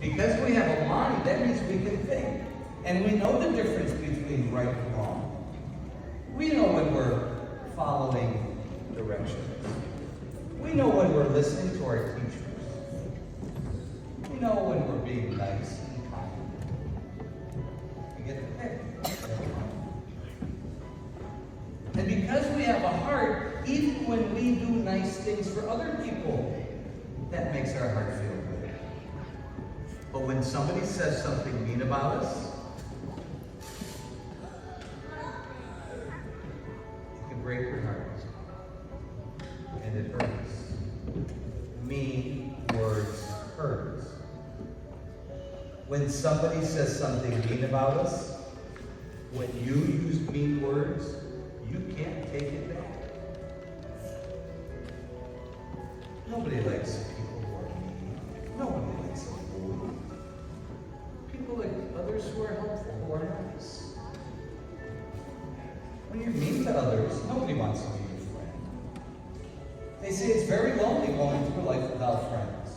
Because we have a mind, that means we can think. And we know the difference between right and wrong. We know when we're following directions. We know when we're listening to our teachers. We know when we're being nice and kind. We get the pick. And because we have a heart, even when we do nice things for other people, that makes our heart feel good. But when somebody says something mean about us, it can break your heart. And it hurts. Mean words hurt. When somebody says something mean about us, when you use mean words, you can't take it back. Nobody likes people who are mean. Nobody likes a fool. People like others who are helpful, who are nice. When you're mean to others, nobody wants to be your friend. They say it's very lonely going through life without friends.